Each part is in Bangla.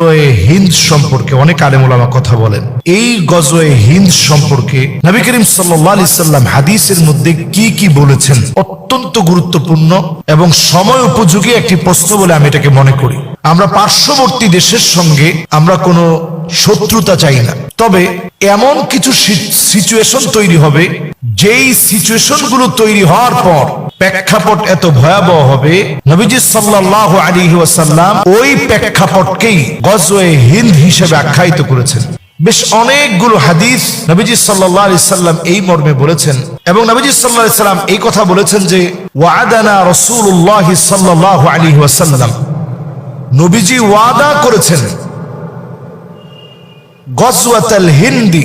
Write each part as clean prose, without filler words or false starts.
হিন্দ সম্পর্কে অনেক আলেম ওলামা কথা বলেন। এই গজওয়ে হিন্দ সম্পর্কে নবী করিম সাল্লাল্লাহু আলাইহি সাল্লাম হাদিসের মধ্যে কি কি বলেছেন অত্যন্ত গুরুত্বপূর্ণ এবং সময় উপযোগী একটি প্রশ্ন বলে আমি এটাকে মনে করি। আমরা পার্শ্ববর্তী দেশের সঙ্গে আমরা কোনো শত্রুতা চাই না, তবে এমন কিছু সিচুয়েশন তৈরি হবে যেই সিচুয়েশন গুলো তৈরি হওয়ার পর প্রেক্ষাপট এত ভয়াবহ হবে, নবীজি সাল্লাল্লাহু আলাইহি ওয়াসাল্লাম ওই প্রেক্ষাপটকেই গজওয়ে হিন্দ হিসেবে আখ্যায়িত করেছেন। বেশ অনেকগুলো হাদিস নবীজি সাল্লাল্লাহু আলাইহি সাল্লাম এই মর্মে বলেছেন এবং নবীজি সাল্লাল্লাহু আলাইহি সাল্লাম এই কথা বলেছেন যে ওয়াদানা রাসূলুল্লাহ সাল্লাল্লাহু আলাইহি ওয়াসাল্লাম, নবীজি ওয়াদা করেছেন গজওয়াতুল হিন্দি,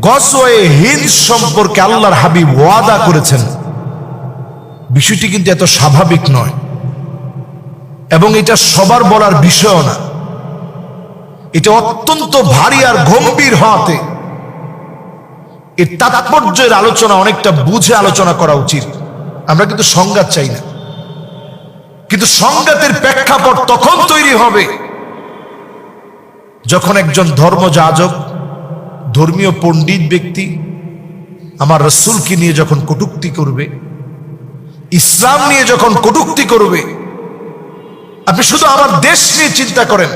গজওয়ে হিন্দ সম্পর্কে আল্লাহর হাবিব ওয়াদা করেছেন। বিষয়টি কিন্তু এত স্বাভাবিক নয় এবং এটা সবার বলার বিষয় না, এটা অত্যন্ত ভারী আর গম্ভীর হওয়াতে এর তাৎপর্যের আলোচনা অনেকটা বুঝে আলোচনা করা উচিত। আমরা কিন্তু সংঘাত চাই না, কিন্তু সংঘাতের প্রেক্ষাপট তখন তৈরি হবে যখন একজন ধর্মযাজক, ধর্মীয় পণ্ডিত ব্যক্তি আমার রাসূলকে নিয়ে যখন কটূক্তি করবে, ইসলাম নিয়ে যখন কটূক্তি করবে। আপনি শুধু আমার দেশ নিয়ে চিন্তা করেন,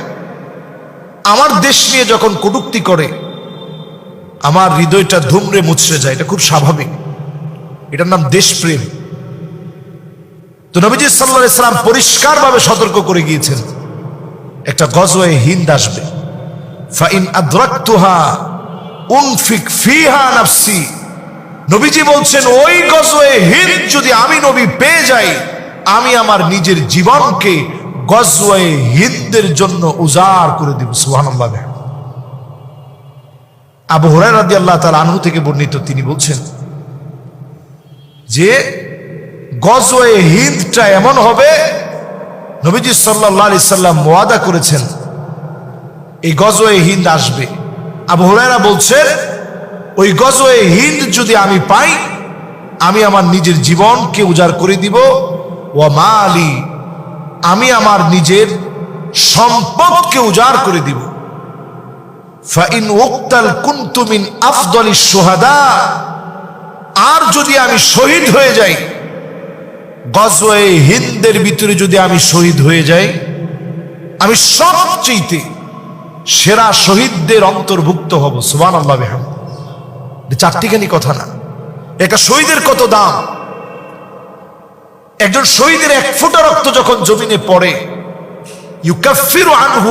আমার দেশ নিয়ে যখন কটূক্তি করে আমার হৃদয়টা ধুমড়ে মুচড়ে যায়। এটা খুব স্বাভাবিক, এটার নাম দেশপ্রেম। তো নবীজি সাল্লাল্লাহু আলাইহি সাল্লাম পরিষ্কারভাবে সতর্ক করে গিয়েছেন একটা গজওয়ে হিন্দ আসবে। ফাইন আদরাকতুহা উনফিক ফিহা নাফসি, নবীজি বলছেন ওই গজওয়ে হিন্দ যদি আমি নবী পেয়ে যাই, আমি আমার নিজের জীবনকে গজওয়ে হিন্দের জন্য উজাড় করে দিব। সুবহানাল্লাহ। আবু হুরায়রা রাদিয়াল্লাহু তাআলা আনহু থেকে বর্ণিত, তিনি বলছেন যে গজওয়ে হিন্দটা এমন হবে, নবীজি সাল্লাল্লাহু আলাইহি সাল্লাম ওয়াদা করেছেন এই গজওয়ে হিন্দ আসবে। আবু হুরায়রা বলছেন ওই গজওয়ে হিন্দ যদি আমি পাই, আমি আমার নিজের জীবনকে উজাড় করে দিব। ওয়া মালি, আমি আমার নিজের সম্পদকে উজাড় করে দিব। ফাইন উক্তাল কুনতু মিন আফদলিশ শুহাদা, আর যদি আমি শহীদ হয়ে যাই, গজওয়ে হিন্দের ভিতরে যদি আমি শহীদ হয়ে যাই, আমি সবচেয়ে সেরা শহীদদের অন্তর্ভুক্ত হব। সুবহানাল্লাহ বিহামদিহি। চারটিখানি কথা না, একটা শহীদের কত দাম। একজন শহীদের এক ফোঁটা রক্ত যখন জমিনে পড়ে, ইউকাফিরু আনহু